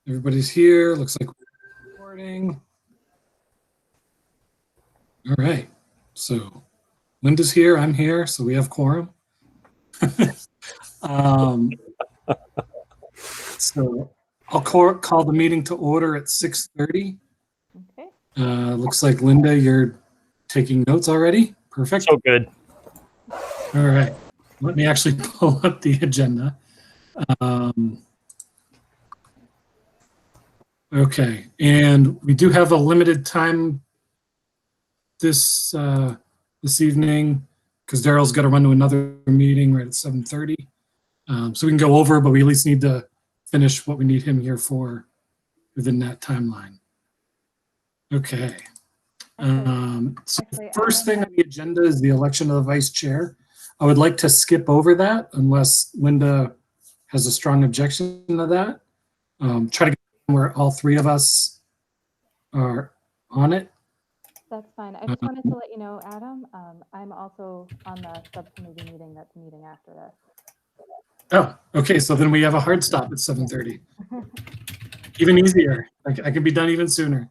Everybody's here. Looks like we're recording. All right. So Linda's here. I'm here. So we have quorum. So I'll call the meeting to order at 6:30. Okay. Looks like Linda, you're taking notes already. Perfect. So good. All right. Let me actually pull up the agenda. Okay. And we do have a limited time this evening because Daryl's got to run to another meeting right at 7:30. So we can go over, but we at least need to finish what we need him here for within that timeline. Okay. So the first thing on the agenda is the election of the vice chair. I would like to skip over that unless Linda has a strong objection to that. Try to get where all three of us are on it. That's fine. I just wanted to let you know, Adam, I'm also on the subcommittee meeting that's meeting after this. Oh, okay. So then we have a hard stop at 7:30. Even easier. I can be done even sooner.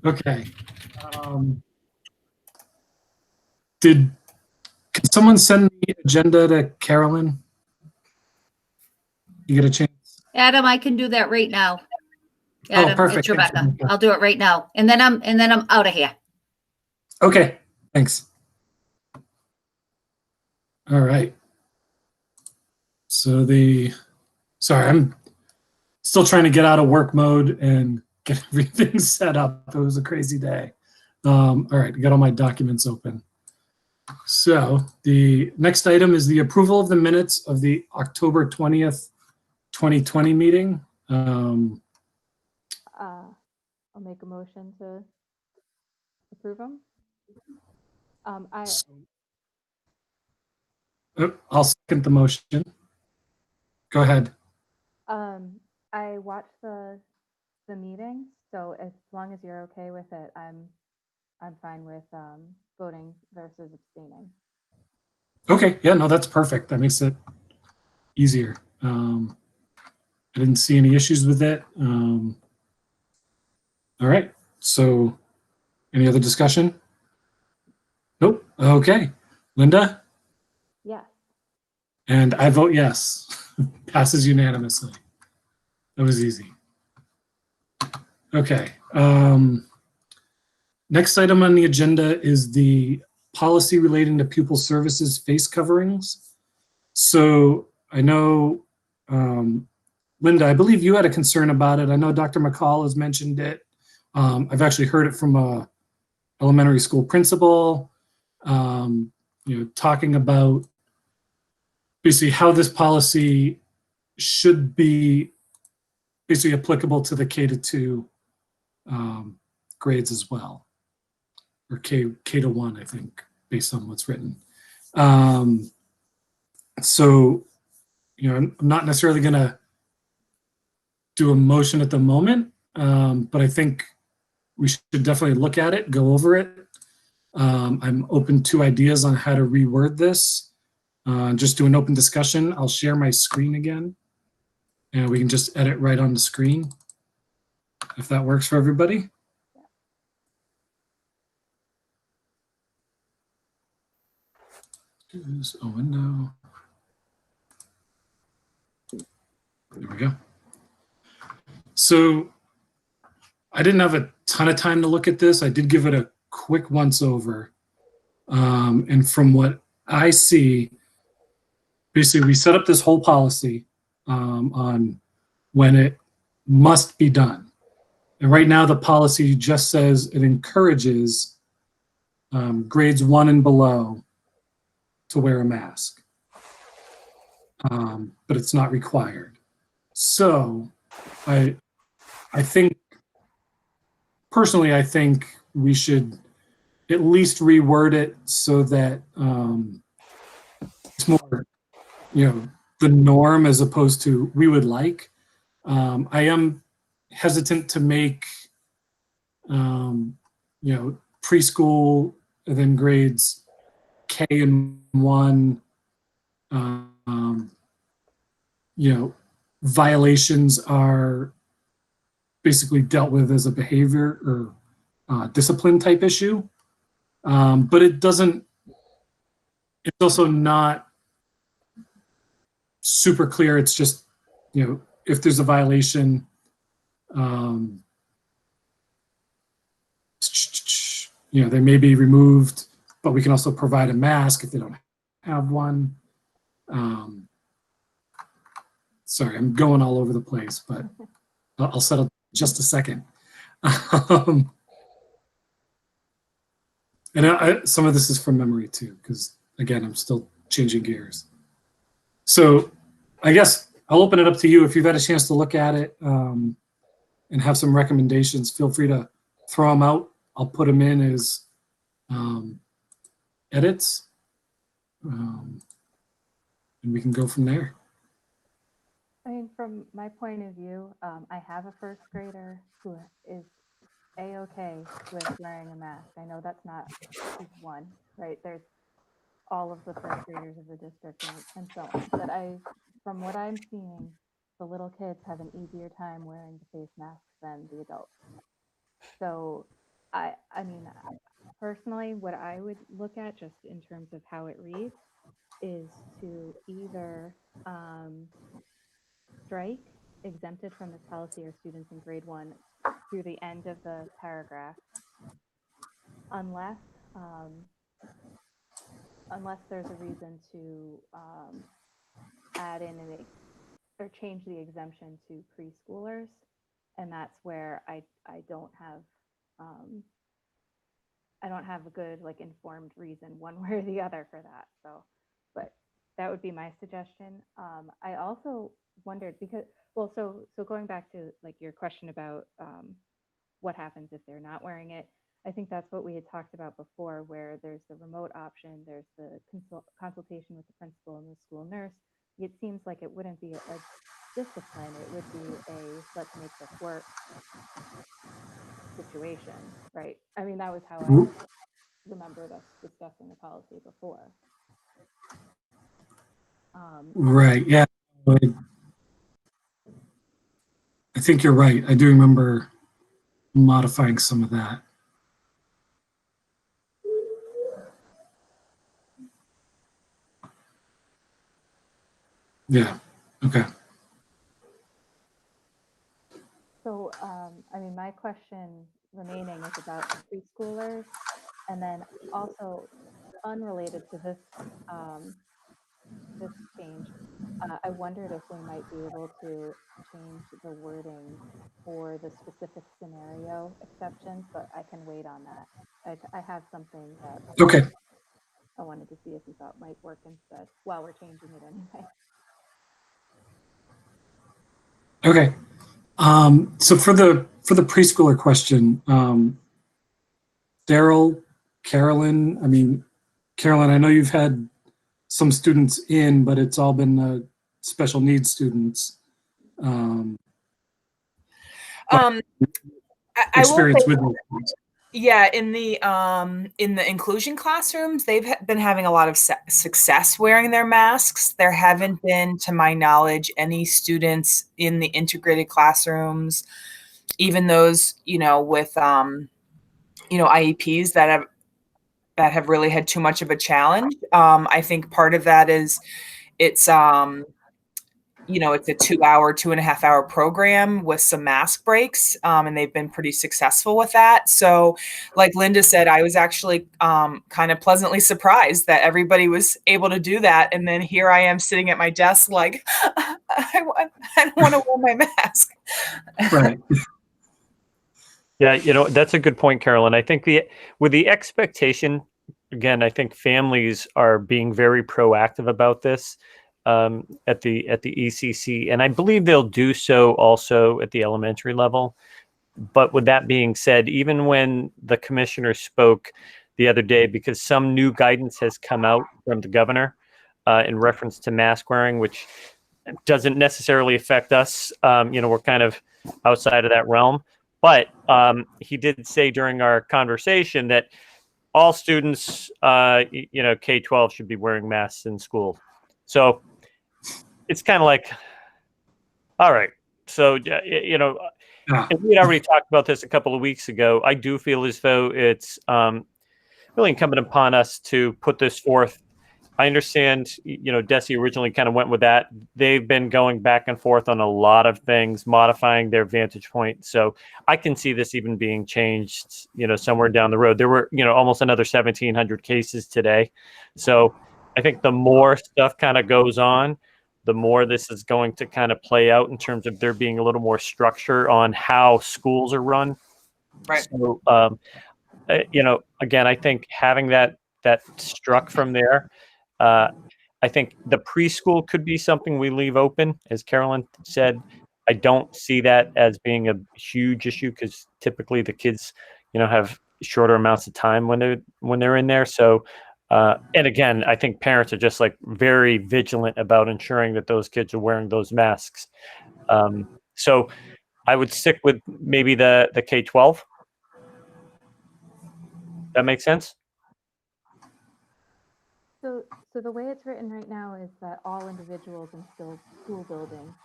Okay. Can someone send the agenda to Carolyn? You get a chance? Adam, I can do that right now. Adam, perfect. it's Rebecca. I'll do it right now. And then I'm out of here. Okay, thanks. All right. So sorry, I'm still trying to get out of work mode and get everything set up. It was a crazy day. All right, I got all my documents open. So the next item is the approval of the minutes of the October 20th, 2020 meeting. I'll make a motion to approve them. I'll second the motion. Go ahead. I watched the meeting, so as long as you're okay with it, I'm fine with voting versus abstaining. Okay, yeah, no, that's perfect. That makes it easier. I didn't see any issues with it. All right, so any other discussion? Nope. Okay. Linda? Yes. And I vote yes. Passes unanimously. That was easy. Okay. Next item on the agenda is the policy relating to pupil services face coverings. So I know, Linda, I believe you had a concern about it. I know Dr. McCall has mentioned it. I've actually heard it from a elementary school principal, talking about basically how this policy should be basically applicable to the K-2 grades as well, or K-1, I think, based on what's written. So, I'm not necessarily going to do a motion at the moment, but I think we should definitely look at it, go over it. I'm open to ideas on how to reword this. Just do an open discussion. I'll share my screen again, and we can just edit right on the screen, if that works for everybody. Use a window. There we go. So I didn't have a ton of time to look at this. I did give it a quick once over. And from what I see, basically we set up this whole policy on when it must be done. And right now the policy just says it encourages grades 1 and below to wear a mask, but it's not required. So I think, personally, I think we should at least reword it so that it's more, the norm as opposed to we would like. I am hesitant to make, preschool and then grades K and 1, violations are basically dealt with as a behavior or discipline type issue. But it doesn't, it's also not super clear. It's just, if there's a violation, they may be removed, but we can also provide a mask if they don't have one. Sorry, I'm going all over the place, but I'll settle just a second. And some of this is from memory too, because again, I'm still changing gears. So I guess I'll open it up to you. If you've had a chance to look at it and have some recommendations, feel free to throw them out. I'll put them in as edits, and we can go from there. I mean, from my point of view, I have a first grader who is A-okay with wearing a mask. I know that's not just one, right? There's all of the first graders of the district and so on. But from what I'm seeing, the little kids have an easier time wearing the face masks than the adults. So I mean, personally, what I would look at just in terms of how it reads is to either strike exempted from this policy are students in grade 1 through the end of the paragraph, unless there's a reason to add in or change the exemption to preschoolers, and that's where I don't have a good informed reason one way or the other for that. So, but that would be my suggestion. I also wondered because, well, so going back to your question about what happens if they're not wearing it, I think that's what we had talked about before, where there's the remote option, there's the consultation with the principal and the school nurse. It seems like it wouldn't be a discipline, it would be a let's make this work situation, right? I mean, that was how I remembered us discussing the policy before. Right, yeah. I think you're right. I do remember modifying some of that. Yeah, okay. So, I mean, my question remaining is about preschoolers, and then also unrelated to this this change, I wondered if we might be able to change the wording for the specific scenario exceptions, but I can wait on that. I have something that Okay. I wanted to see if you thought might work instead while we're changing it anyway. Okay. So for the preschooler question, Daryl, Carolyn, Carolyn, I know you've had some students in, but it's all been special needs students. I will Experience say, with those. yeah, in the inclusion classrooms, they've been having a lot of success wearing their masks. There haven't been, to my knowledge, any students in the integrated classrooms, even those, with IEPs that have really had too much of a challenge. I think part of that is it's it's a 2.5 hour program with some mask breaks, and they've been pretty successful with that. So like Linda said, I was actually kind of pleasantly surprised that everybody was able to do that. And then here I am sitting at my desk like, I don't want to wear my mask. Right. Yeah, that's a good point, Carolyn. I think with the expectation, again, I think families are being very proactive about this at the ECC, and I believe they'll do so also at the elementary level. But with that being said, even when the commissioner spoke the other day, because some new guidance has come out from the governor in reference to mask wearing, which doesn't necessarily affect us. We're kind of outside of that realm. But he did say during our conversation that all students, K-12 should be wearing masks in school. So it's kind of like, all right. So, Yeah. And we had already talked about this a couple of weeks ago. I do feel as though it's really incumbent upon us to put this forth. I understand, DESE originally kind of went with that. They've been going back and forth on a lot of things, modifying their vantage point. So I can see this even being changed, somewhere down the road. There were, almost another 1,700 cases today. So I think the more stuff kind of goes on, the more this is going to kind of play out in terms of there being a little more structure on how schools are run. Right. So, again, I think having that struck from there, I think the preschool could be something we leave open, as Carolyn said. I don't see that as being a huge issue because typically the kids, have shorter amounts of time when they're in there. So, and again, I think parents are just like very vigilant about ensuring that those kids are wearing those masks. So I would stick with maybe the K-12. That makes sense? So the way it's written right now is that all individuals in school buildings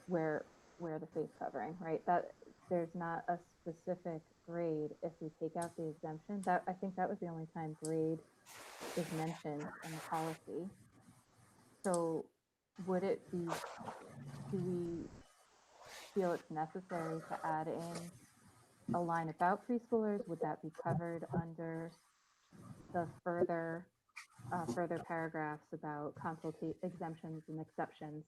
wear the face covering, right? That there's not a specific grade if we take out the exemption. That I think that was the only time grade is mentioned in the policy. So would it be, do we feel it's necessary to add in a line about preschoolers? Would that be covered under the further paragraphs about exemptions and exceptions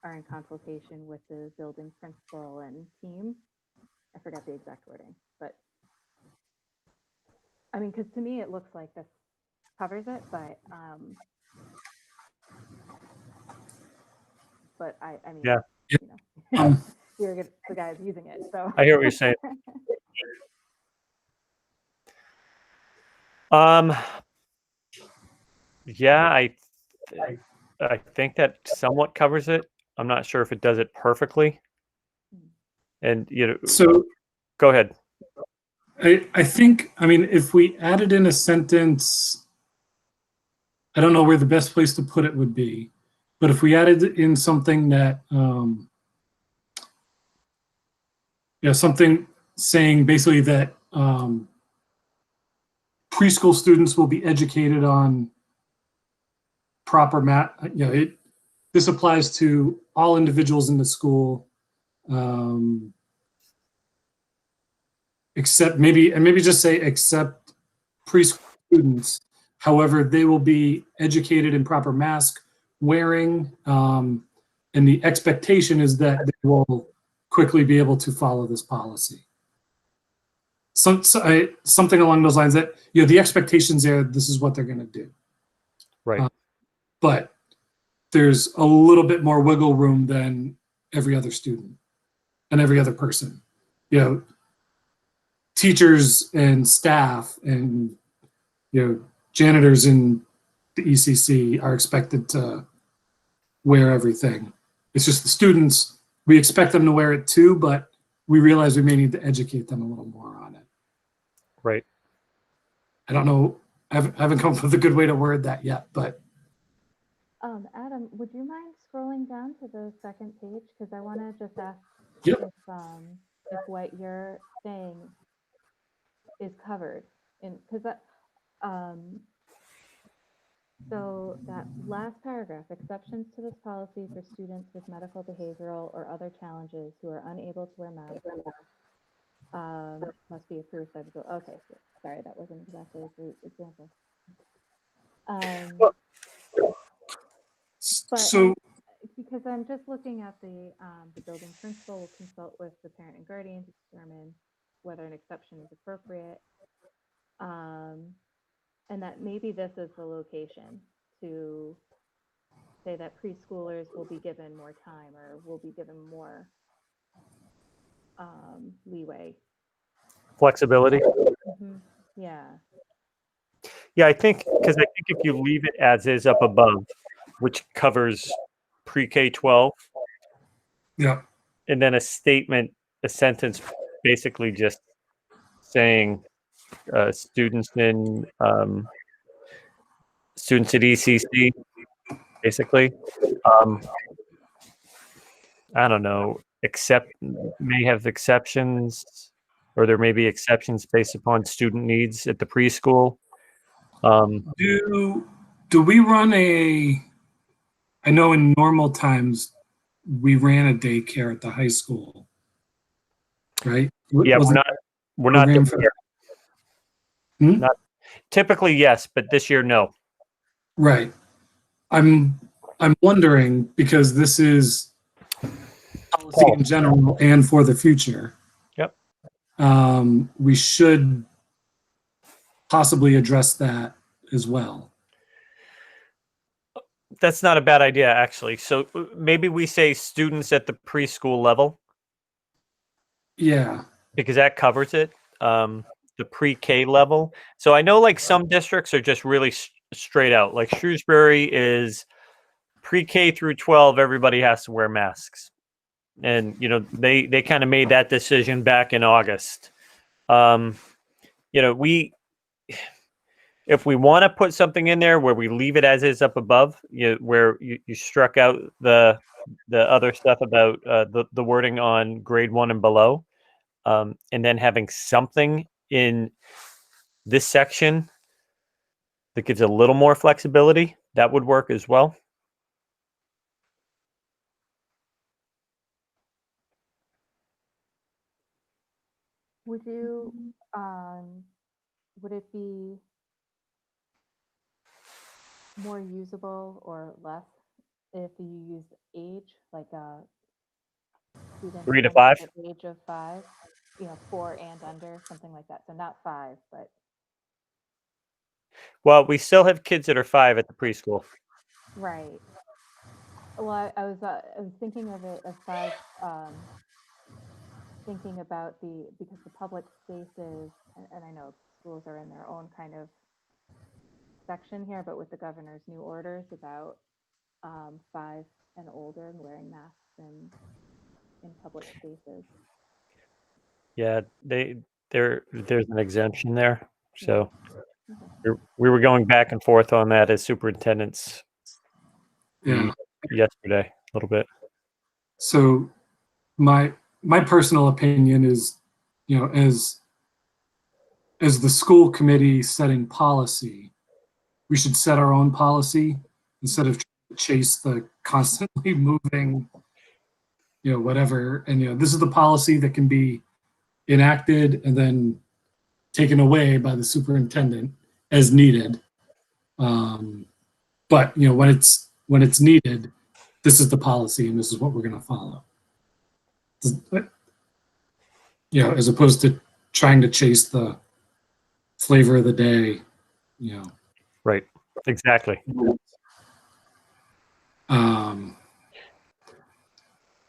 are in consultation with the building principal and team? I forgot the exact wording, but I mean, because to me it looks like this covers it, but I mean, Yeah. Um, you're the guys using it, so I hear what you're saying. Yeah, I think that somewhat covers it. I'm not sure if it does it perfectly. And So go ahead. I think, I mean, if we added in a sentence, I don't know where the best place to put it would be, but if we added in something that, something saying basically that preschool students will be educated on proper this applies to all individuals in the school, except maybe just say except preschool students. However, they will be educated in proper mask wearing, and the expectation is that they will quickly be able to follow this policy. Something along those lines that, the expectations there, this is what they're going to do. Right. But there's a little bit more wiggle room than every other student and every other person. Teachers and staff and janitors in the ECC are expected to wear everything. It's just the students, we expect them to wear it too, but we realize we may need to educate them a little more on it. Right. I don't know, I haven't come up with a good way to word that yet, but Adam, would you mind scrolling down to the second page? Because I want to just ask Yep. if what you're saying is covered in, because that so that last paragraph, exceptions to this policy for students with medical, behavioral, or other challenges who are unable to wear masks must be approved by the bill. Okay, sorry, that wasn't exactly a great example. But so because I'm just looking at the building principal will consult with the parent and guardian to determine whether an exception is appropriate. And that maybe this is the location to say that preschoolers will be given more time or will be given more leeway. Flexibility. Yeah. Yeah, I think if you leave it as is up above, which covers pre-K 12, yeah, and then a sentence basically just saying students at ECC, basically. I don't know. may have exceptions, or there may be exceptions based upon student needs at the preschool. Do we run I know in normal times we ran a daycare at the high school, right? Yeah, Wasn't we're not program this for- year. Hmm? Not typically, yes, but this year, no. Right. I'm wondering, because this is policy in general and for the future. Yep. We should possibly address that as well. That's not a bad idea, actually. So maybe we say students at the preschool level, Yeah. because that covers it. The pre-K level. So I know like some districts are just really straight out. Like Shrewsbury is pre-K through 12, everybody has to wear masks. And you know, they kind of made that decision back in August. You know, if we want to put something in there where we leave it as is up above, where you struck out the other stuff about the wording on grade 1 and below, and then having something in this section that gives a little more flexibility, that would work as well. Would you, would it be more usable or less if you used age, like student 3 to under 5. the age of 5, 4 and under, something like that. So not 5, but Well, we still have kids that are 5 at the preschool. right. Well, I was thinking of it as 5, thinking about because the public spaces, and I know schools are in their own kind of section here, but with the governor's new orders about 5 and older and wearing masks in public spaces. Yeah, there's an exemption there. So Okay. we were going back and forth on that as superintendents Yeah. yesterday a little bit. So my personal opinion is, as the school committee setting policy, we should set our own policy instead of trying to chase the constantly moving, whatever. And, this is the policy that can be enacted and then taken away by the superintendent as needed. But, when it's needed, this is the policy and this is what we're going to follow. As opposed to trying to chase the flavor of the day, Right. Exactly.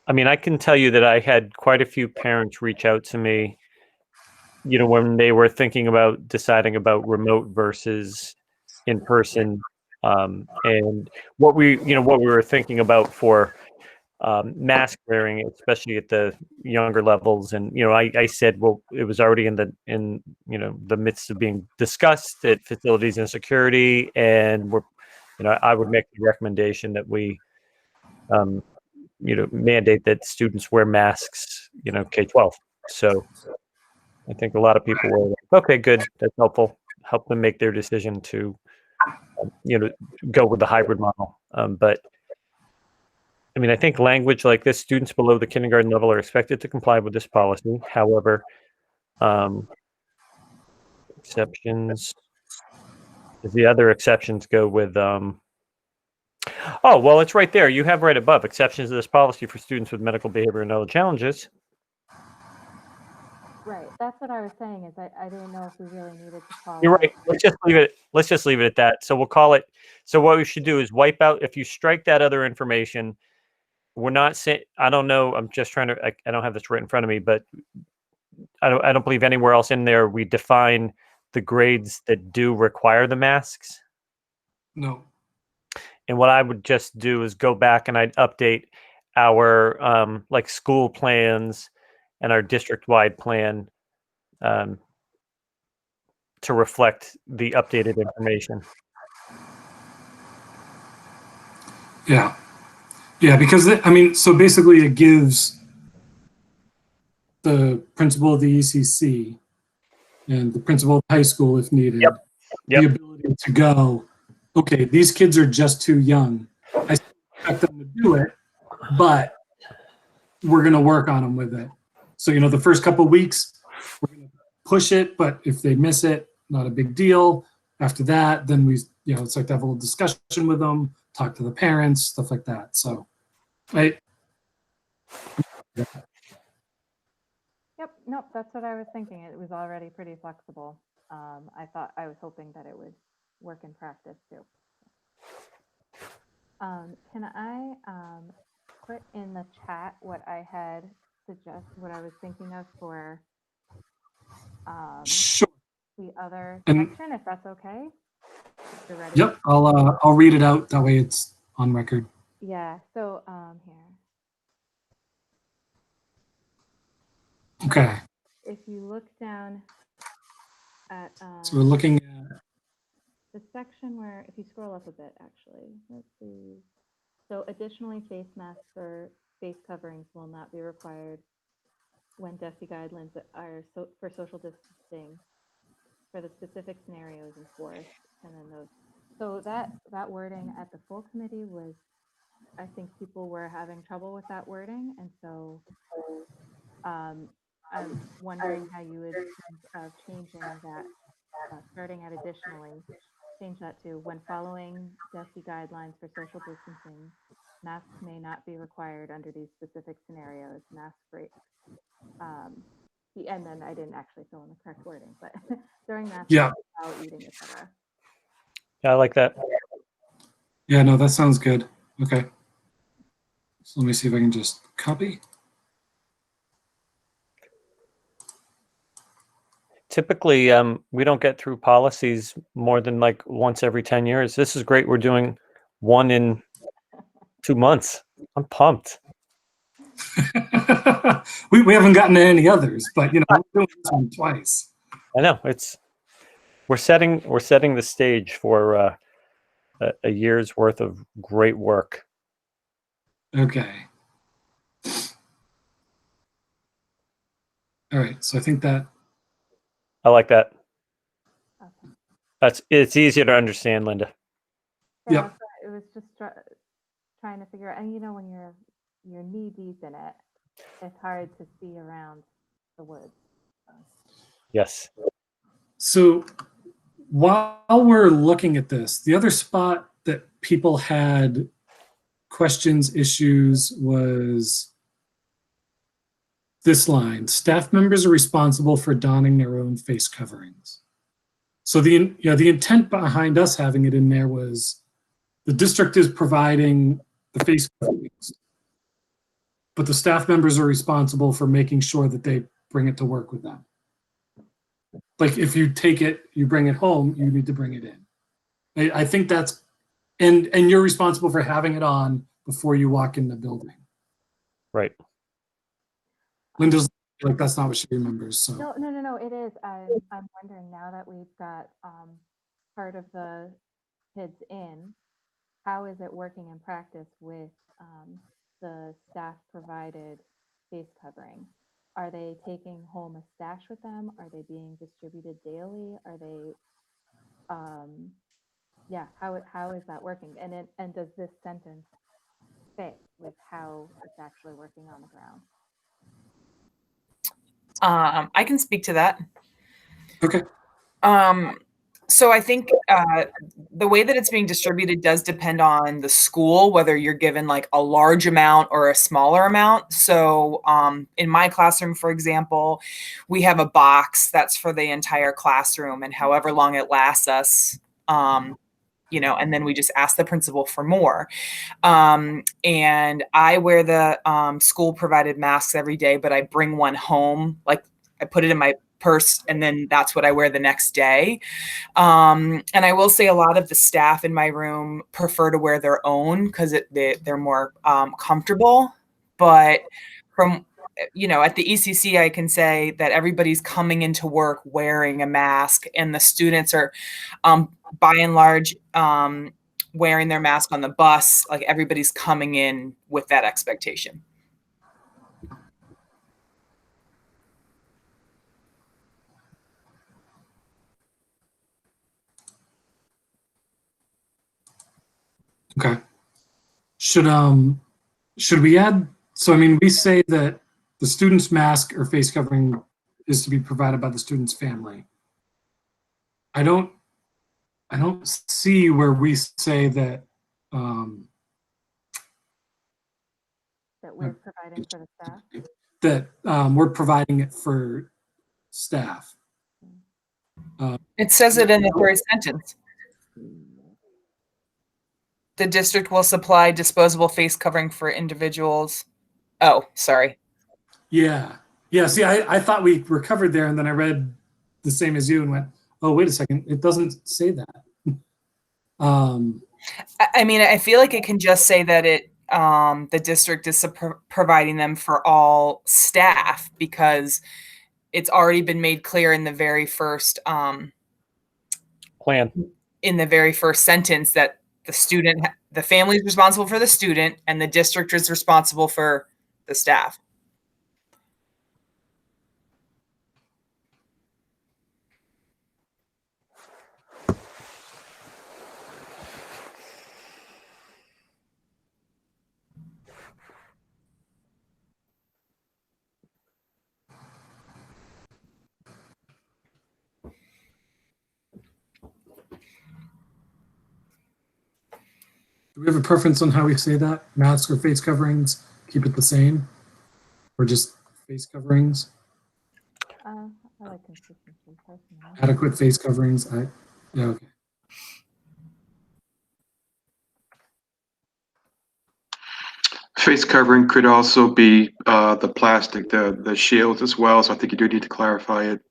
I mean, I can tell you that I had quite a few parents reach out to me, when they were thinking about deciding about remote versus in person, and what we were thinking about for mask wearing, especially at the younger levels. And I said, well, it was already in the midst of being discussed at facilities and security, and I would make the recommendation that we mandate that students wear masks, K-12. So I think a lot of people were like, okay, good, that's helpful. Help them make their decision to, go with the hybrid model. But I mean, I think language like this, students below the kindergarten level are expected to comply with this policy. However, exceptions, the other exceptions go with, oh, well, it's right there. You have right above exceptions to this policy for students with medical, behavior, and other challenges. Right. That's what I was saying is I didn't know if we really needed to call You're out. right. Let's just leave it at that. So we'll call it. So what we should do is wipe out. If you strike that other information, we're not saying. I don't know. I'm just trying to. I don't have this right in front of me, but I don't believe anywhere else in there we define the grades that do require the masks. No. And what I would just do is go back and I'd update our like school plans and our district-wide plan to reflect the updated information. Yeah. Yeah, because so basically it gives the principal of the ECC and the principal of the high school, if needed, Yep. the ability to go, okay, these kids are just too young. I still expect them to do it, but we're going to work on them with it. So, the first couple of weeks, we're going to push it, but if they miss it, not a big deal. After that, then it's like to have a little discussion with them, talk to the parents, stuff like that. So, Yep, nope, that's what I was thinking. It was already pretty flexible. I was hoping that it would work in practice too. Can I put in the chat what I was thinking of for sure. the other And- section, if that's okay? If you're ready. Yep, I'll read it out. That way it's on record. Yeah, so here. Okay, If you look down at so we're looking at, the section where, if you scroll up a bit, actually, let's see. So additionally, face masks or face coverings will not be required when DESI guidelines are for social distancing for the specific scenarios enforced. And then those, so that wording at the full committee was, I think people were having trouble with that wording. And so I'm wondering how you would think of changing that, starting at additionally, change that to when following DESI guidelines for social distancing, masks may not be required under these specific scenarios, mask breaks. And then I didn't actually fill in the correct wording, but during mask Yeah. breaks, while eating, etc. Yeah, I like that. yeah, no, that sounds good. Okay. So let me see if I can just copy. Typically, we don't get through policies more than like once every 10 years. This is great. We're doing one in 2 months. I'm pumped. we haven't gotten to any others, but we're doing this one twice. I know we're setting the stage for a year's worth of great work. Okay. All right. So I think that, I like that. Okay. It's easier to understand, Linda. Yeah, Yep. so it was just trying to figure out, and when you're knee deep in it, it's hard to see around the woods. Yes. so while we're looking at this, the other spot that people had questions, issues was this line: staff members are responsible for donning their own face coverings. So the intent behind us having it in there was the district is providing the face coverings, but the staff members are responsible for making sure that they bring it to work with them. Like if you take it, you bring it home, you need to bring it in. I think that's, and you're responsible for having it on before you walk in the building. Right. Linda's like, that's not what she remembers. So No, it is. I'm wondering now that we've got part of the kids in, how is it working in practice with the staff provided face covering? Are they taking home a stash with them? Are they being distributed daily? Are they, how is that working? And does this sentence fit with how it's actually working on the ground? I can speak to that. okay. So I think the way that it's being distributed does depend on the school, whether you're given like a large amount or a smaller amount. So in my classroom, for example, we have a box that's for the entire classroom, and however long it lasts us, and then we just ask the principal for more. And I wear the school provided masks every day, but I bring one home. Like I put it in my purse, and then that's what I wear the next day. And I will say a lot of the staff in my room prefer to wear their own because they're more comfortable. But from at the ECC, I can say that everybody's coming into work wearing a mask, and the students are, by and large, wearing their mask on the bus. Like everybody's coming in with that expectation. Okay. Should we add, so I mean, we say that the student's mask or face covering is to be provided by the student's family. I don't see where we say that, That we're providing for the staff. we're providing it for staff. It says it in the third sentence. The district will supply disposable face covering for individuals. Oh, sorry. Yeah. Yeah. See, I thought we were covered there, and then I read the same as you and went, oh, wait a second. It doesn't say that. I mean, I feel like it can just say that the district is providing them for all staff, because it's already been made clear in the very first Plan. in the very first sentence that the family is responsible for the student and the district is responsible for the staff. Do we have a preference on how we say that? Masks or face coverings? Keep it the same? Or just face coverings? I like consistency personally. Adequate face coverings? Yeah, okay. Face covering could also be the plastic, the shields as well. So I think you do need to clarify it.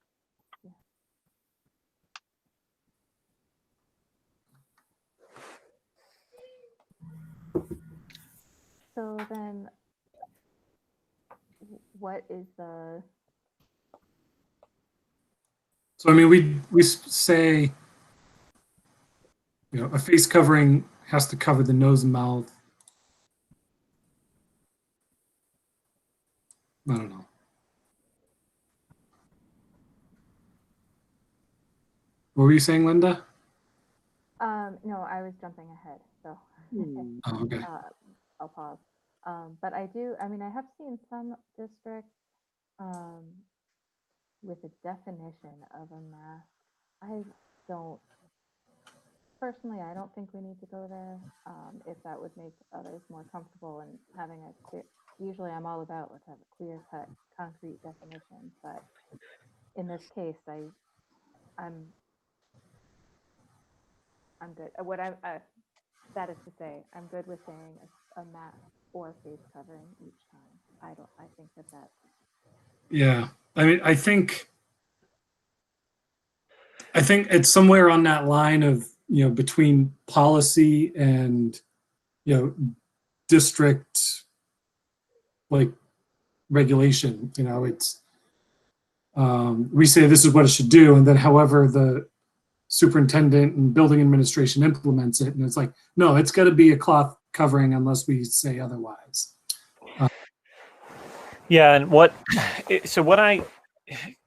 So then, what is the? So I mean, we say, you know, a face covering has to cover the nose and mouth. I don't know. What were you saying, Linda? No, I was jumping ahead, so Oh, okay. I'll pause. But I mean, I have seen some districts with a definition of a mask. Personally, I don't think we need to go there. If that would make others more comfortable and having a clear, usually I'm all about let's have a clear cut, concrete definition. But in this case, I'm good. That is to say, I'm good with saying a mask or face covering each time. I think that. Yeah. I mean, I think it's somewhere on that line of, you know, between policy and, you know, district like regulation. You know, it's we say this is what it should do, and then however the superintendent and building administration implements it, and it's like, no, it's got to be a cloth covering unless we say otherwise. Yeah, and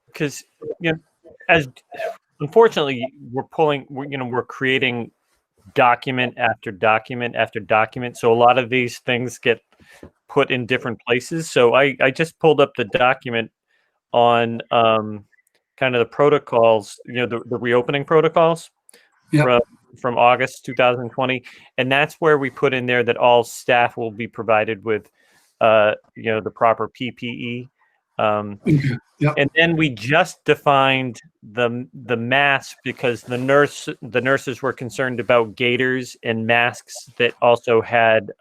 because you know, as unfortunately we're creating document after document after document, so a lot of these things get put in different places. So I just pulled up the document on kind of the protocols, you know, the reopening protocols. Yep. From August 2020, and that's where we put in there that all staff will be provided with you know, the proper PPE. Yep. And then we just defined the mask because the nurses were concerned about gaiters and masks that also had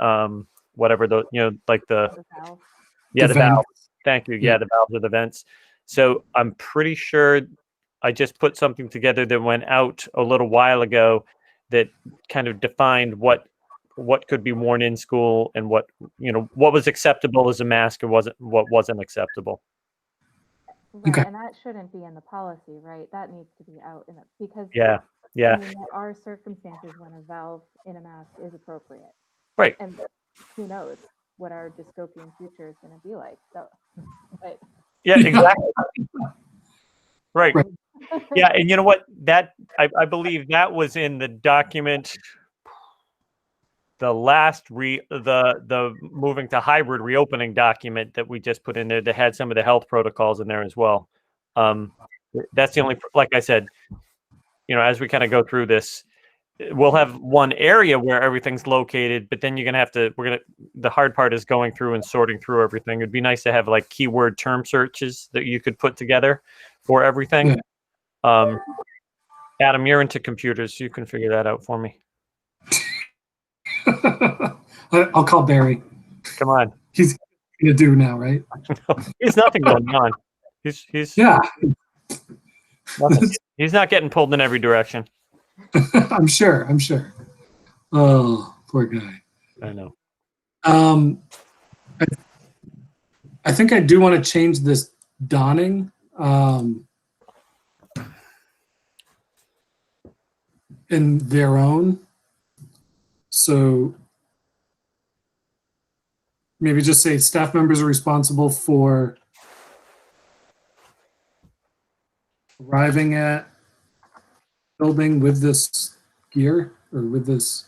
whatever the, you know, like the valve. the valve. Thank you. Yeah, the valves or the vents. So I'm pretty sure I just put something together that went out a little while ago that kind of defined what could be worn in school and what, you know, what was acceptable as a mask and what wasn't acceptable. Right, Okay. and that shouldn't be in the policy, right? That needs to be out in it because Yeah. I mean, there are circumstances when a valve in a mask is appropriate. Right. And who knows what our dystopian future is going to be like. So, but Yeah, exactly. Right. Yeah, and you know what? That I believe that was in the document the last the moving to hybrid reopening document that we just put in there that had some of the health protocols in there as well. That's the only, like I said, as we kind of go through this, we'll have one area where everything's located, but then the hard part is going through and sorting through everything. It'd be nice to have like keyword term searches that you could put together for everything. Yeah. Adam, you're into computers. You can figure that out for me. I'll call Barry. Come on. He's gonna do now, right? There's nothing going on. He's Yeah. nothing. He's not getting pulled in every direction. I'm sure. Oh, poor guy. I know. I think I do want to change this donning. In their own. So maybe just say staff members are responsible for arriving at building with this gear or with this.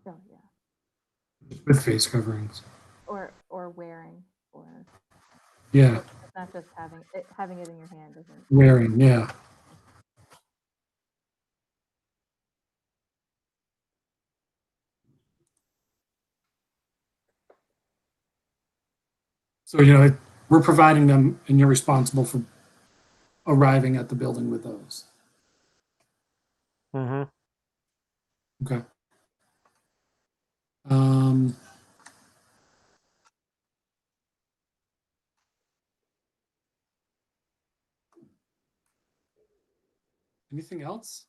So yeah, With face coverings. or wearing, or Yeah, it's not just having it in your hand isn't. wearing, yeah. So, we're providing them and you're responsible for arriving at the building with those. Mm-hmm. Okay. Anything else?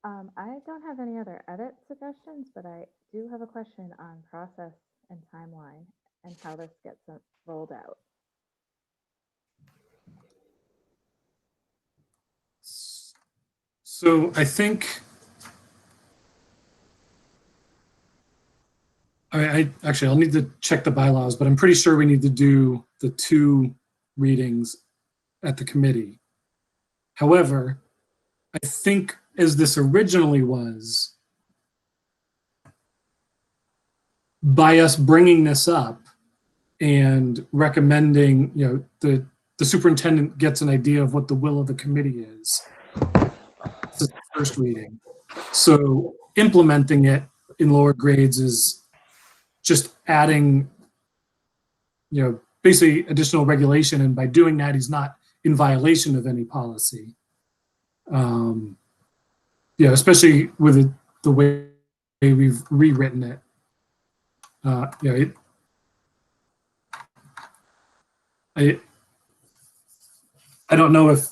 I don't have any other edit suggestions, but I do have a question on process and timeline and how this gets rolled out. So I think I actually I'll need to check the bylaws, but I'm pretty sure we need to do the 2 readings at the committee. However, I think as this originally was, by us bringing this up and recommending, the superintendent gets an idea of what the will of the committee is. This is the first reading. So implementing it in lower grades is just adding, basically additional regulation. And by doing that, he's not in violation of any policy. Especially with the way we've rewritten it. I don't know if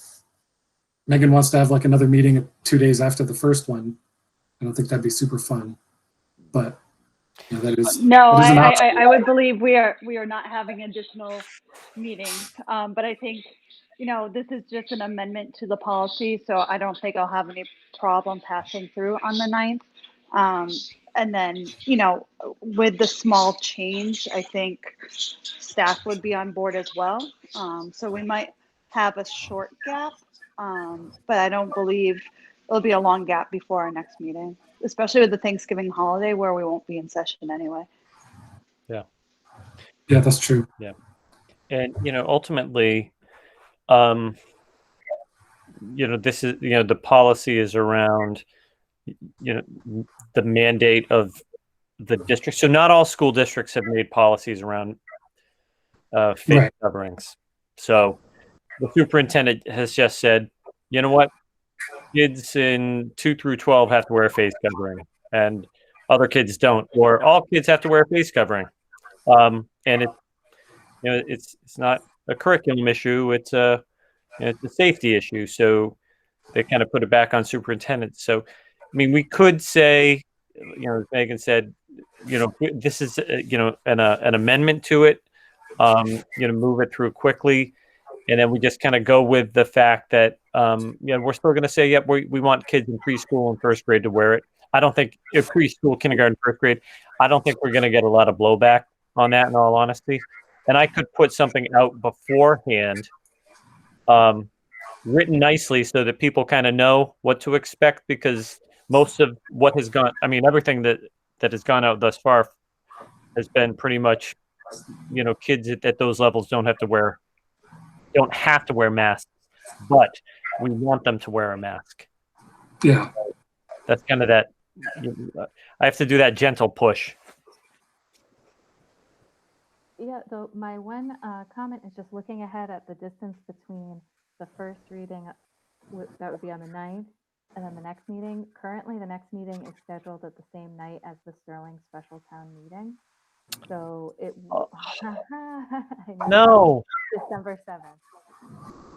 Megan wants to have like another meeting 2 days after the first one. I don't think that'd be super fun, but that is no. that is an option. I would believe we are not having additional meetings, but I think this is just an amendment to the policy, so I don't think I'll have any problem passing through on the 9th. And then with the small change, I think staff would be on board as well. So we might have a short gap, but I don't believe it'll be a long gap before our next meeting, especially with the Thanksgiving holiday where we won't be in session anyway. Yeah, that's true. Yeah. And, ultimately, this is, the policy is around, the mandate of the district. So not all school districts have made policies around face coverings. So the superintendent has just said, you know what, kids in 2 through 12 have to wear a face covering and other kids don't, or all kids have to wear a face covering. And it's not a curriculum issue. It's a safety issue. So they kind of put it back on superintendents. So, I mean, we could say, as Megan said, this is, an amendment to it, move it through quickly. And then we just kind of go with the fact that, we're still going to say, yep, we want kids in preschool and first grade to wear it. I don't think if preschool, kindergarten, first grade, I don't think we're going to get a lot of blowback on that, in all honesty. And I could put something out beforehand, written nicely so that people kind of know what to expect, because most of what has gone, I mean, everything that has gone out thus far has been pretty much, kids at those levels don't have to wear masks, but we want them to wear a mask. Yeah. That's kind of that. I have to do that gentle push. Yeah, though my one comment is just looking ahead at the distance between the first reading, that would be on the 9th, and then the next meeting. Currently, the next meeting is scheduled at the same night as the Sterling special town meeting. So it I know, No. December 7th.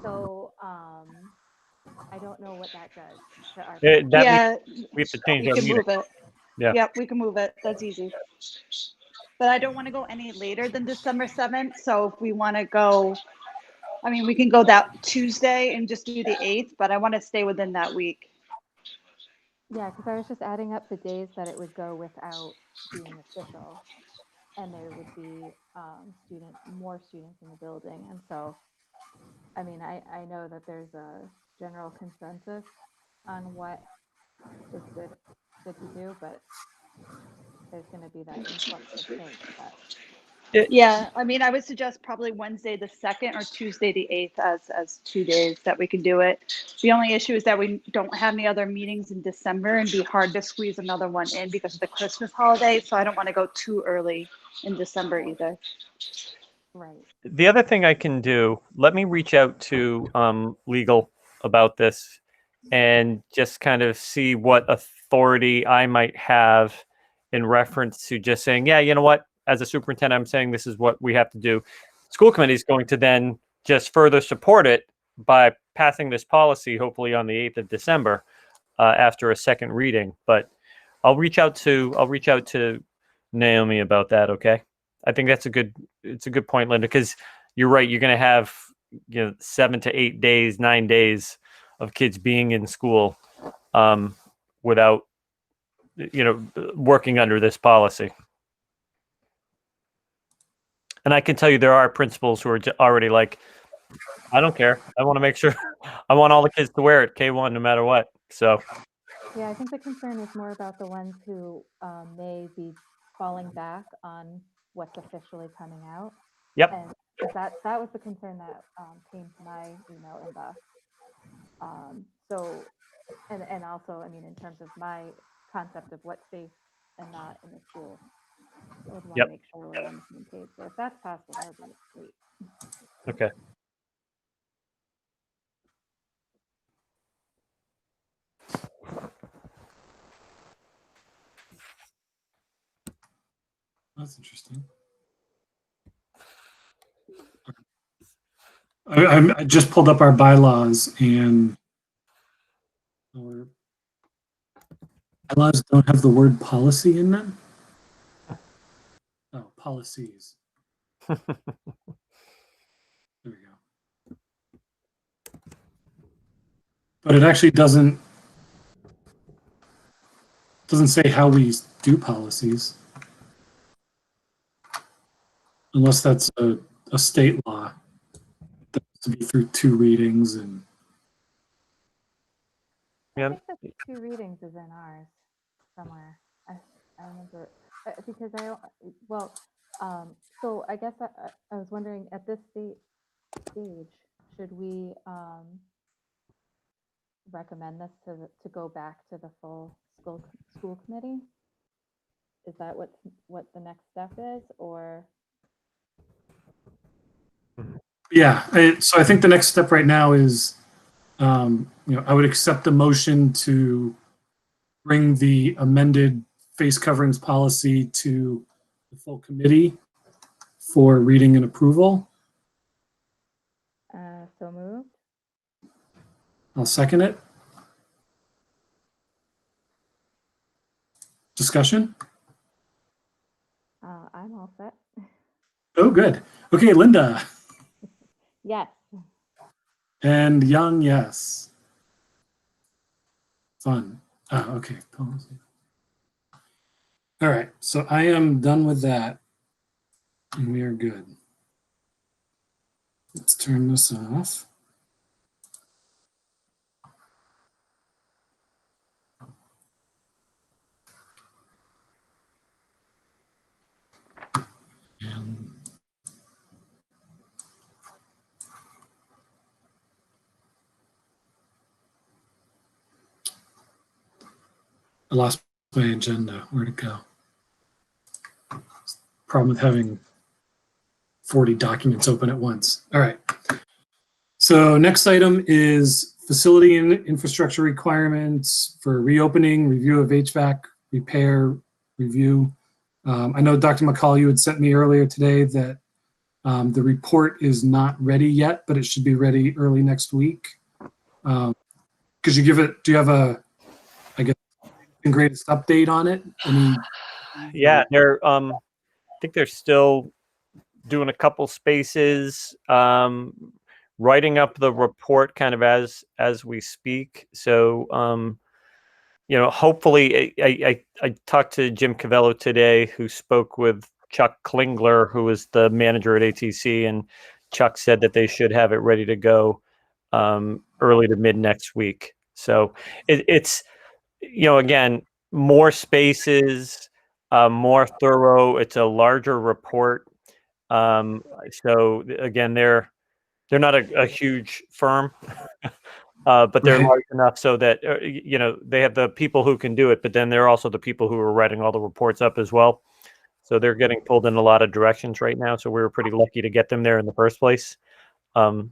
So I don't know what that does to our Yeah, we have to change we our can meeting. move it. Yeah. Yep, we can move it. That's easy. But I don't want to go any later than December 7th. So if we want to go, I mean, we can go that Tuesday and just do the 8th, but I want to stay within that week. Yeah, because I was just adding up the days that it would go without being official, and there would be more students in the building. And so, I mean, I know that there's a general consensus on what is good to do, but there's going to be that influx of change. Yeah, I mean, I would suggest probably Wednesday the 2nd or Tuesday the 8th as 2 days that we can do it. The only issue is that we don't have any other meetings in December, and it'd be hard to squeeze another one in because of the Christmas holiday. So I don't want to go too early in December either. Right. The other thing I can do, let me reach out to legal about this and just kind of see what authority I might have in reference to just saying, yeah, you know what, as a superintendent, I'm saying this is what we have to do. School committee is going to then just further support it by passing this policy, hopefully on the 8th of December, after a second reading. But I'll reach out to Naomi about that. Okay. I think it's a good point, Linda, because you're right. You're going to have 7 to 8 days, 9 days of kids being in school without working under this policy. And I can tell you there are principals who are already like, I don't care. I want to make sure I want all the kids to wear it K1 no matter what. So Yeah, I think the concern is more about the ones who may be falling back on what's officially coming out. Yep. And 'cause that was the concern that came to my email inbox. So, and also, I mean, in terms of my concept of what's safe and not in the school, I would want Yep. to make sure we're on the same page. So if that's possible, that would be great. Okay. That's interesting. I just pulled up our bylaws, and our bylaws don't have the word policy in them. Oh, policies. There we go. But it actually doesn't say how we do policies, unless that's a state law that has to be through 2 readings. And Yeah. I think the 2 readings is in ours somewhere. I remember because so I guess I was wondering at this stage, should we recommend this to go back to the full school committee? Is that what the next step is, or? yeah, so I think the next step right now is, I would accept the motion to bring the amended face coverings policy to the full committee for reading and approval. So moved. I'll second it. Discussion? I'm all set. Oh, good. Okay, Linda. Yes. And Young, yes. Fun. Okay, policy. All right, so I am done with that. And we are good. Let's turn this off. And I lost my agenda. Where'd it go? Problem with having 40 documents open at once. All right. So next item is facility and infrastructure requirements for reopening, review of HVAC, repair, review. I know Dr. McCall, you had sent me earlier today that the report is not ready yet, but it should be ready early next week. Could you give it, do you have a, I guess, greatest update on it? Yeah, they're I think they're still doing a couple spaces, writing up the report kind of as we speak. So hopefully I talked to Jim Cavello today, who spoke with Chuck Klingler, who is the manager at ATC, and Chuck said that they should have it ready to go early to mid next week. So it's again, more spaces, more thorough. It's a larger report. So again, they're not a huge firm, but they're Right. large enough so that they have the people who can do it, but then they're also the people who are writing all the reports up as well. So they're getting pulled in a lot of directions right now. So we were pretty lucky to get them there in the first place. With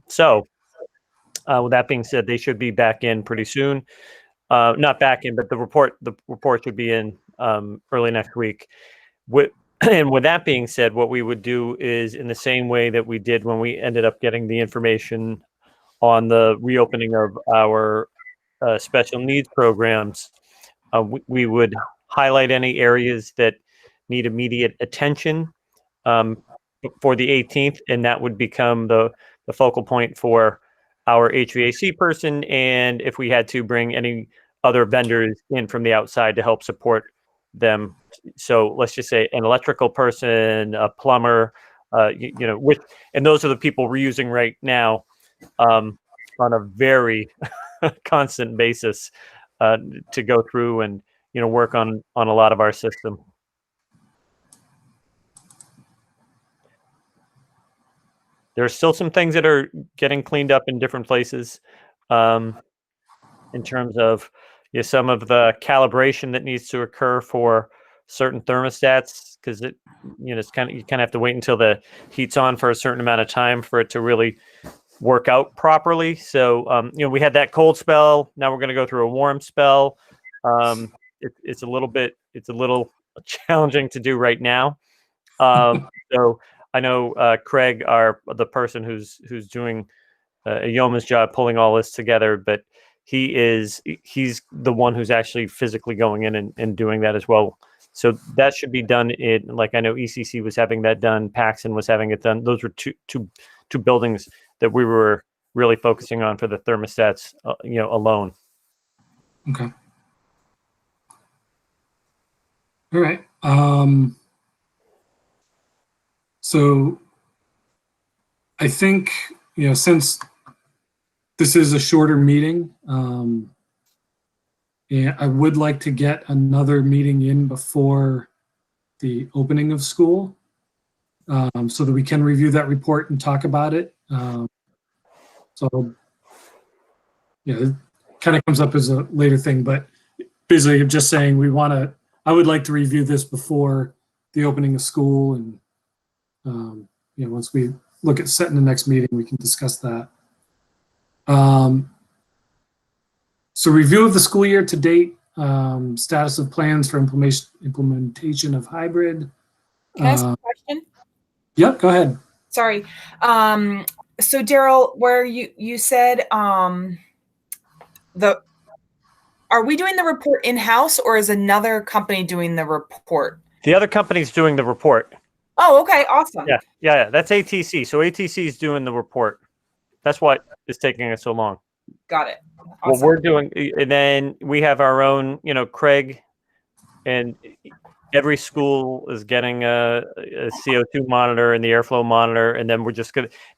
that being said, they should be back in pretty soon. Not back in, but the report should be in early next week. And with that being said, what we would do is, in the same way that we did when we ended up getting the information on the reopening of our special needs programs, we would highlight any areas that need immediate attention for the 18th, and that would become the focal point for our HVAC person, and if we had to bring any other vendors in from the outside to help support them. So let's just say an electrical person, a plumber, and those are the people we're using right now on a very constant basis to go through and work on a lot of our system. There's still some things that are getting cleaned up in different places in terms of some of the calibration that needs to occur for certain thermostats, because it's you kind of have to wait until the heat's on for a certain amount of time for it to really work out properly. So we had that cold spell. Now we're going to go through a warm spell. It's a little challenging to do right now. So I know Craig, the person who's doing a yeoman's job pulling all this together, but he's the one who's actually physically going in and doing that as well. So that should be done like I know ECC was having that done, Paxton was having it done. Those were two buildings that we were really focusing on for the thermostats, alone. Okay. All right. So I think, since this is a shorter meeting, and I would like to get another meeting in before the opening of school, so that we can review that report and talk about it. It kind of comes up as a later thing, but basically I'm just saying I would like to review this before the opening of school, and once we look at setting the next meeting, we can discuss that. So review of the school year to date, status of plans for implementation of hybrid. Can I ask a question? Yep, go ahead. Sorry. So Daryl, where you said are we doing the report in-house, or is another company doing the report? The other company's doing the report. Oh, okay, awesome. Yeah. That's ATC. So ATC is doing the report. That's what is taking us so long. Got it. What Awesome. we're doing, and then we have our own, Craig, and every school is getting a CO2 monitor and the airflow monitor, and then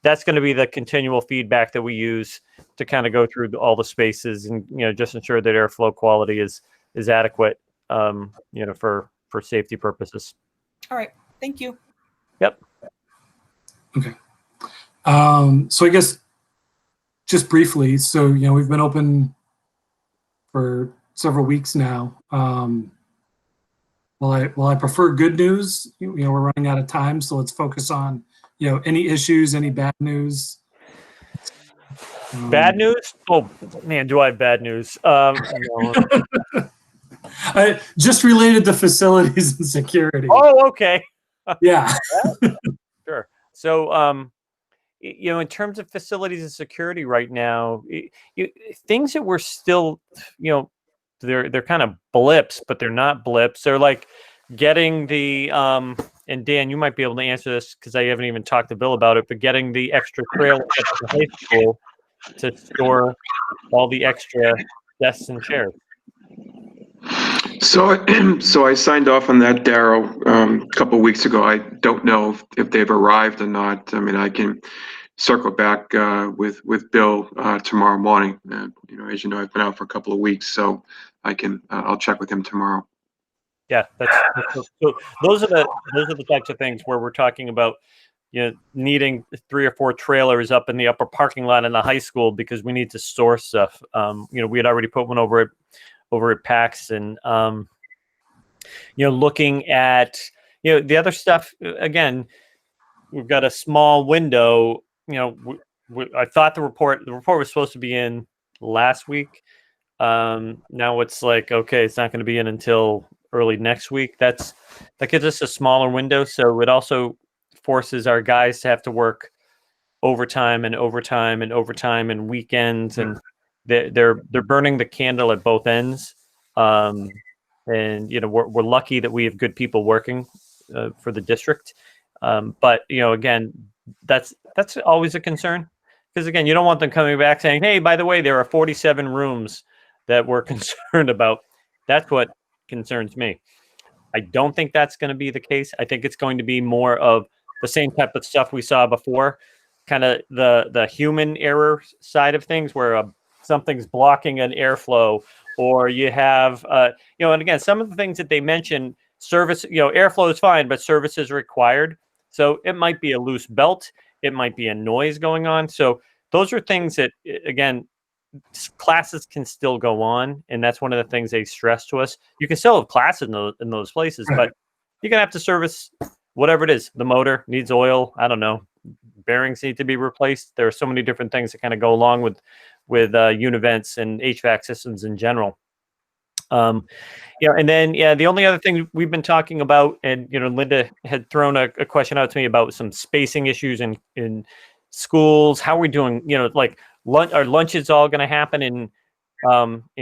that's going to be the continual feedback that we use to kind of go through all the spaces and, just ensure that airflow quality is adequate, for safety purposes. All right. Thank you. Yep. Okay. So I guess just briefly, so, we've been open for several weeks now. Well, I prefer good news. We're running out of time, so let's focus on, any issues, any bad news. Bad news? Oh man, do I have bad news? No. Just related to facilities and security. Oh, okay. Yeah. Sure. So, in terms of facilities and security right now, things that we're still, they're kind of blips, but they're not blips. They're like getting the and Dan, you might be able to answer this because I haven't even talked to Bill about it, but getting the extra trailer at the high school to store all the extra desks and chairs. So I signed off on that, Darryl, a couple of weeks ago. I don't know if they've arrived or not. I mean, I can circle back with Bill tomorrow morning. As you know, I've been out for a couple of weeks, so I'll check with him tomorrow. Yeah, so those are the types of things where we're talking about, needing 3 or 4 trailers up in the upper parking lot in the high school because we need to store stuff. We had already put one over at PAX, and looking at the other stuff. Again, we've got a small window. I thought the report was supposed to be in last week. Now it's like, okay, it's not going to be in until early next week. That gives us a smaller window, so it also forces our guys to have to work overtime and weekends, and they're burning the candle at both ends. And we're lucky that we have good people working for the district. But again, that's always a concern, because again, you don't want them coming back saying, hey, by the way, there are 47 rooms that we're concerned about. That's what concerns me. I don't think that's going to be the case. I think it's going to be more of the same type of stuff we saw before, kind of the human error side of things, where something's blocking an airflow, or you have, and again, some of the things that they mentioned, service, airflow is fine, but service is required. So it might be a loose belt. It might be a noise going on. So those are things that, again, classes can still go on, and that's one of the things they stress to us. You can still have classes in those places, but you're gonna have to service whatever it is. The motor needs oil. I don't know. Bearings need to be replaced. There are so many different things that kind of go along with univents and HVAC systems in general. And then the only other thing we've been talking about, and Linda had thrown a question out to me about some spacing issues in schools. How are we doing? Like are lunches all going to happen in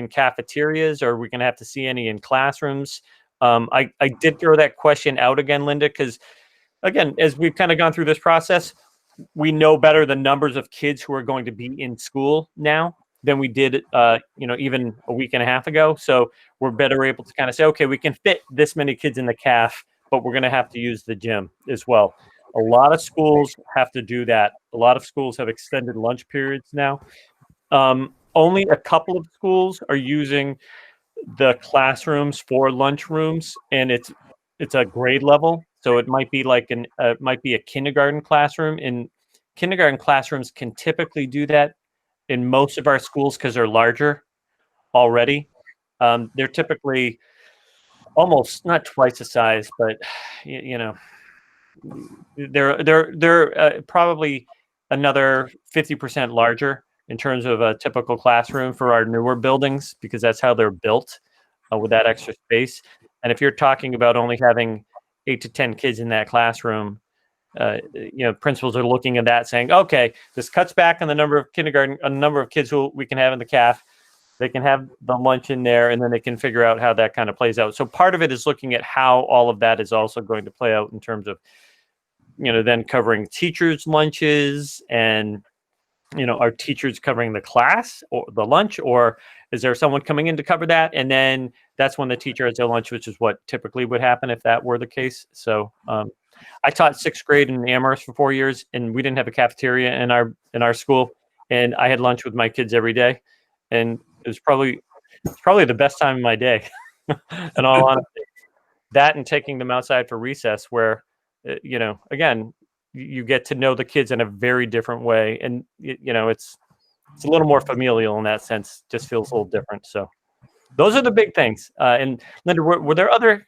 cafeterias, or are we going to have to see any in classrooms? I did throw that question out again, Linda, because again, as we've kind of gone through this process, we know better the numbers of kids who are going to be in school now than we did, even a week and a half ago. So we're better able to kind of say, okay, we can fit this many kids in the CAF, but we're going to have to use the gym as well. A lot of schools have to do that. A lot of schools have extended lunch periods now. Only a couple of schools are using the classrooms for lunch rooms, and it's a grade level. So it might be like might be a kindergarten classroom. And kindergarten classrooms can typically do that in most of our schools because they're larger already. They're typically almost not twice the size, but they're probably another 50% larger in terms of a typical classroom for our newer buildings, because that's how they're built, with that extra space. And if you're talking about only having 8 to 10 kids in that classroom, principals are looking at that saying, okay, this cuts back on the number of kids who we can have in the CAF. They can have the lunch in there, and then they can figure out how that kind of plays out. So part of it is looking at how all of that is also going to play out in terms of, then covering teachers' lunches and are teachers covering the class or the lunch, or is there someone coming in to cover that? And then that's when the teacher has their lunch, which is what typically would happen if that were the case. So I taught sixth grade in Amherst for 4 years, and we didn't have a cafeteria in our school, and I had lunch with my kids every day, and it's probably the best time of my day. In all honesty, that and taking them outside for recess, where again, you get to know the kids in a very different way, and it's a little more familial in that sense. Just feels a little different. So those are the big things. And Linda, were there other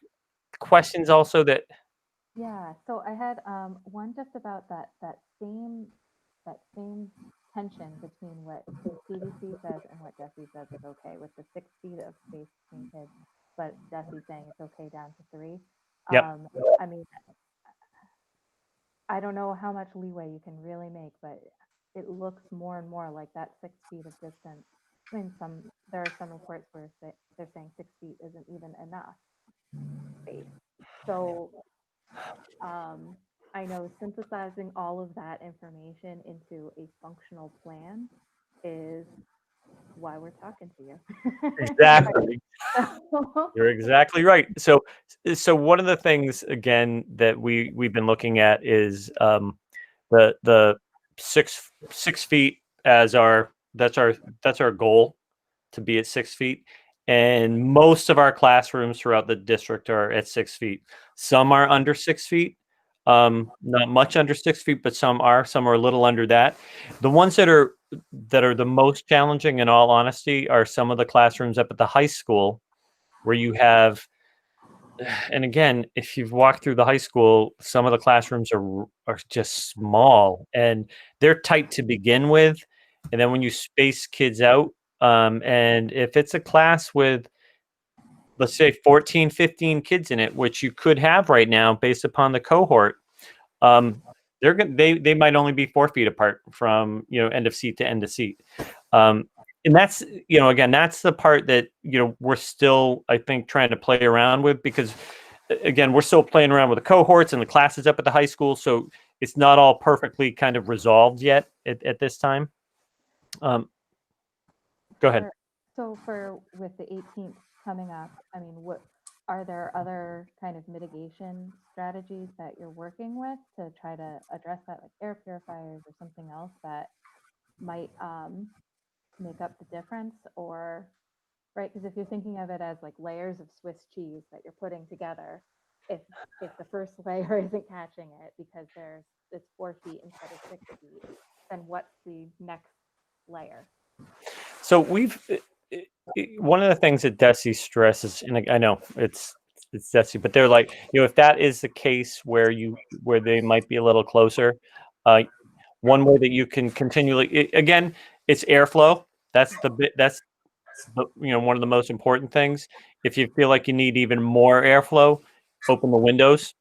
questions also that? Yeah, so I had one just about that same tension between what the CDC says and what Jesse says is okay with the 6 feet of space between kids, but Jesse saying it's okay down to 3. Yep. I mean, I don't know how much leeway you can really make, but it looks more and more like that 6 feet of distance. I mean, there are some reports where they're saying 6 feet isn't even enough space. So I know synthesizing all of that information into a functional plan is why we're talking to you. Exactly. You're exactly right. So one of the things again that we've been looking at is the 6 feet as that's our goal, to be at 6 feet. And most of our classrooms throughout the district are at 6 feet. Some are under 6 feet, not much under 6 feet, but some are a little under that. The ones that are the most challenging, in all honesty, are some of the classrooms up at the high school, where you have, and again, if you've walked through the high school, some of the classrooms are just small and they're tight to begin with. And then when you space kids out, and if it's a class with, let's say 14, 15 kids in it, which you could have right now based upon the cohort, they might only be 4 feet apart from end of seat to end of seat. And that's again, that's the part that we're still, I think, trying to play around with, because again, we're still playing around with the cohorts and the classes up at the high school, so it's not all perfectly kind of resolved yet at this time. Go ahead. So with the 18th coming up, I mean, what are there other kind of mitigation strategies that you're working with to try to address that, like air purifiers or something else that might make up the difference? Or right, because if you're thinking of it as like layers of Swiss cheese that you're putting together, if the first layer isn't catching it because it's 4 feet instead of 6 feet, then what's the next layer? So one of the things that Desi stresses, and I know it's Desi, but they're like, if that is the case where they might be a little closer, one way that you can continually, again, it's airflow. That's one of the most important things. If you feel like you need even more airflow, open the windows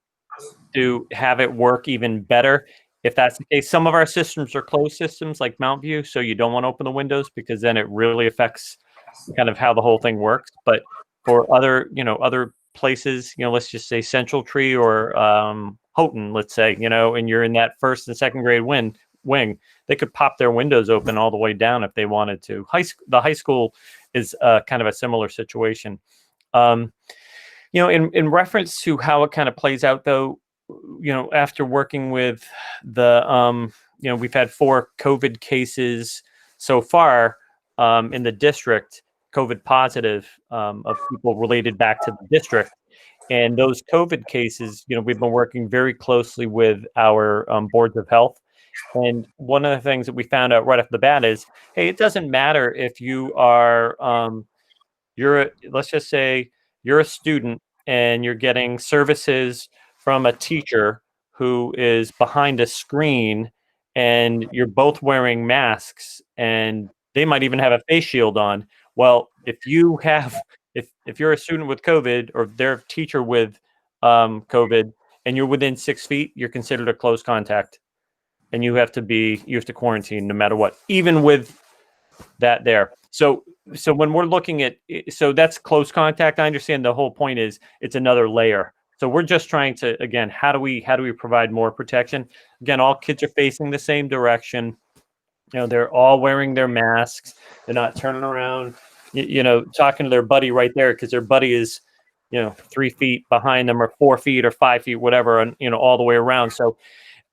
to have it work even better. If that's the case, some of our systems are closed systems like Mount View, so you don't want to open the windows because then it really affects kind of how the whole thing works. But for other places, let's just say Central Tree or Houghton, let's say, and you're in that first and second grade wing, they could pop their windows open all the way down if they wanted to. The high school is kind of a similar situation. In reference to how it kind of plays out, though, after working with we've had 4 COVID cases so far in the district, COVID positive, of people related back to the district. And those COVID cases, we've been working very closely with our boards of health. And one of the things that we found out right off the bat is, hey, it doesn't matter if you are, let's just say you're a student and you're getting services from a teacher who is behind a screen, and you're both wearing masks, and they might even have a face shield on. Well, if you're a student with COVID or their teacher with COVID, and you're within 6 feet, you're considered a close contact, and you have to quarantine no matter what, even with that there. So when we're looking at, so that's close contact. I understand the whole point is it's another layer. So we're just trying to, again, how do we provide more protection? Again, all kids are facing the same direction. You know, they're all wearing their masks. They're not turning around, talking to their buddy right there because their buddy is, 3 feet behind them or 4 feet or 5 feet, whatever, and, all the way around. So,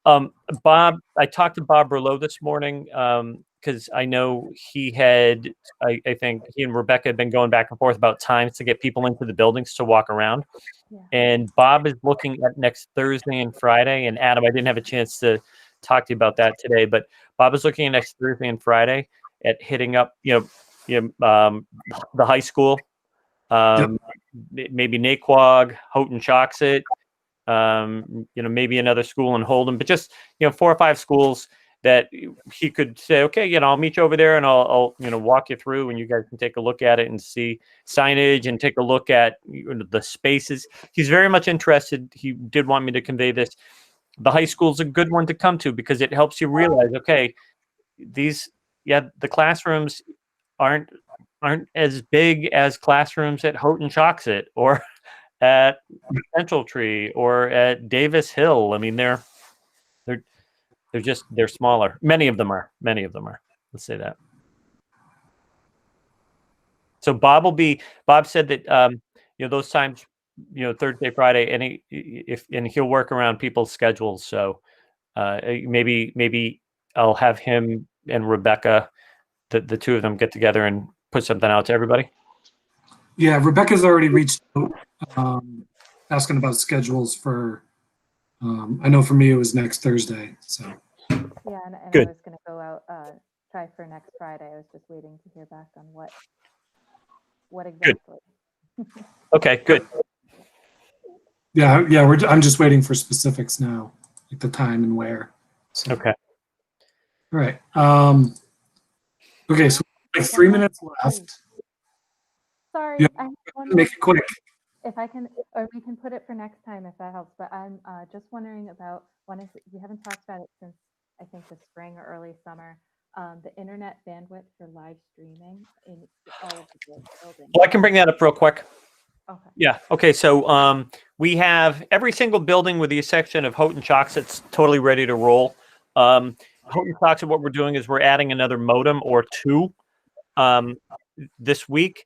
Bob, I talked to Bob Berlow this morning because I know he had, I think he and Rebecca had been going back and forth about times to get people into the buildings to walk around. Yeah. And Bob is looking at next Thursday and Friday. And Adam, I didn't have a chance to talk to you about that today, but Bob is looking at next Thursday and Friday at hitting up, the high school, maybe Naquag, Houghton Choxet, maybe another school in Holden, but just, 4 or 5 schools that he could say, okay, I'll meet you over there and I'll walk you through and you guys can take a look at it and see signage and take a look at the spaces. He's very much interested. He did want me to convey this. The high school is a good one to come to because it helps you realize, okay, the classrooms aren't as big as classrooms at Houghton Choxet or at Central Tree or at Davis Hill. I mean, they're smaller. Many of them are. Let's say that. So Bob said that those times, Thursday, Friday, and he'll work around people's schedules. So maybe I'll have him and Rebecca, the two of them, get together and put something out to everybody. Yeah, Rebecca's already reached out, asking about schedules for, I know for me it was next Thursday, so. Yeah, and Good. I was going to go out, try for next Friday. I was just waiting to hear back on what exactly. Okay, good. Yeah, I'm just waiting for specifics now, like the time and where. So. Okay. All right. Okay, so like 3 minutes left. Sorry, Yeah, I have one Make it quick. If I can, or we can put it for next time if that helps. But I'm just wondering about one is we haven't talked about it since I think the spring or early summer. The internet bandwidth for live streaming in all of the buildings. Well, I can bring that up real quick. Okay. Yeah. Okay. So we have every single building with the exception of Houghton Choxet's totally ready to roll. Houghton Choxet, what we're doing is we're adding another modem or 2 this week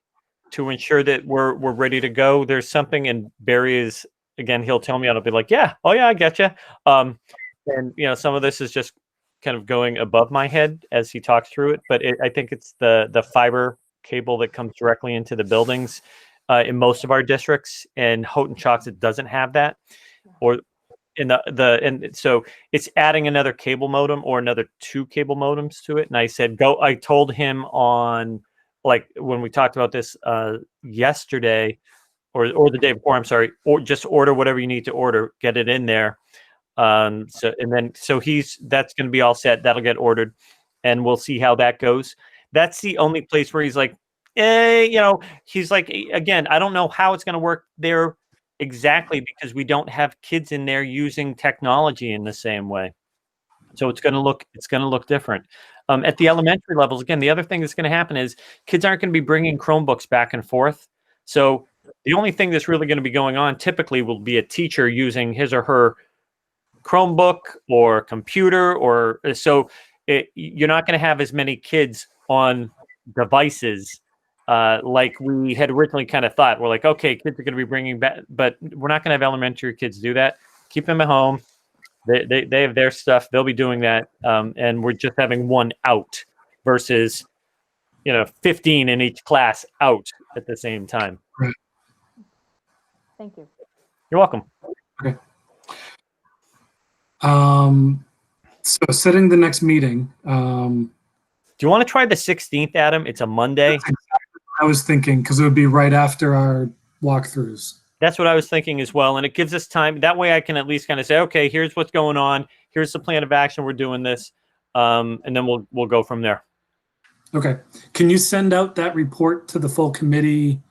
to ensure that we're ready to go. There's something, and Barry is, again, he'll tell me, and I'll be like, yeah, oh yeah, I get you. And some of this is just kind of going above my head as he talks through it, but I think it's the fiber cable that comes directly into the buildings in most of our districts, and Houghton Choxet doesn't have that, or and so it's adding another cable modem or another 2 cable modems to it. And I said, I told him on, like, when we talked about this yesterday or the day before, I'm sorry, or just order whatever you need to order, get it in there. So that's going to be all set. That'll get ordered and we'll see how that goes. That's the only place where he's like, he's like, again, I don't know how it's going to work there exactly because we don't have kids in there using technology in the same way. So it's going to look different. At the elementary levels, again, the other thing that's going to happen is kids aren't going to be bringing Chromebooks back and forth. So the only thing that's really going to be going on typically will be a teacher using his or her Chromebook or computer, or so you're not going to have as many kids on devices like we had originally kind of thought. We're like, okay, kids are going to be bringing back, but we're not going to have elementary kids do that. Keep them at home. They have their stuff. They'll be doing that, and we're just having one out versus 15 in each class out at the same time. Right. Thank you. You're welcome. Okay. So setting the next meeting. Do you want to try the 16th, Adam? It's a Monday. I was thinking because it would be right after our walkthroughs. That's what I was thinking as well. And it gives us time. That way I can at least kind of say, okay, here's what's going on. Here's the plan of action. We're doing this. And then we'll go from there. Okay. Can you send out that report to the full committee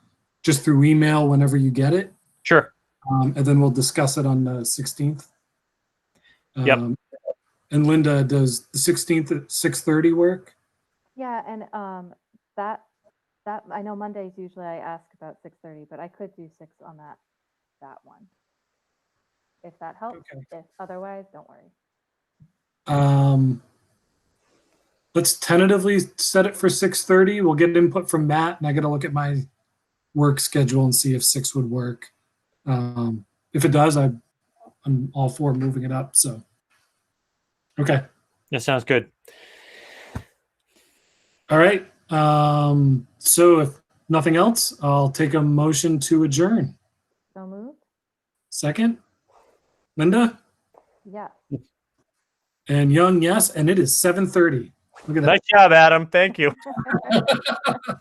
just through email whenever you get it? Sure. And then we'll discuss it on the 16th. Yep. And Linda, does the 16th at 6:30 work? Yeah, and that I know Mondays usually I ask about 6:30, but I could do 6 on that one. If that helps. Okay. If otherwise, don't worry. let's tentatively set it for 6:30. We'll get input from Matt, and I got to look at my work schedule and see if 6 would work. If it does, I'm all for moving it up. So, okay. That sounds good. All right. So if nothing else, I'll take a motion to adjourn. So moved? Second, Linda Yes. and Young, yes, and it is 7:30. Look at that. Nice job, Adam. Thank you.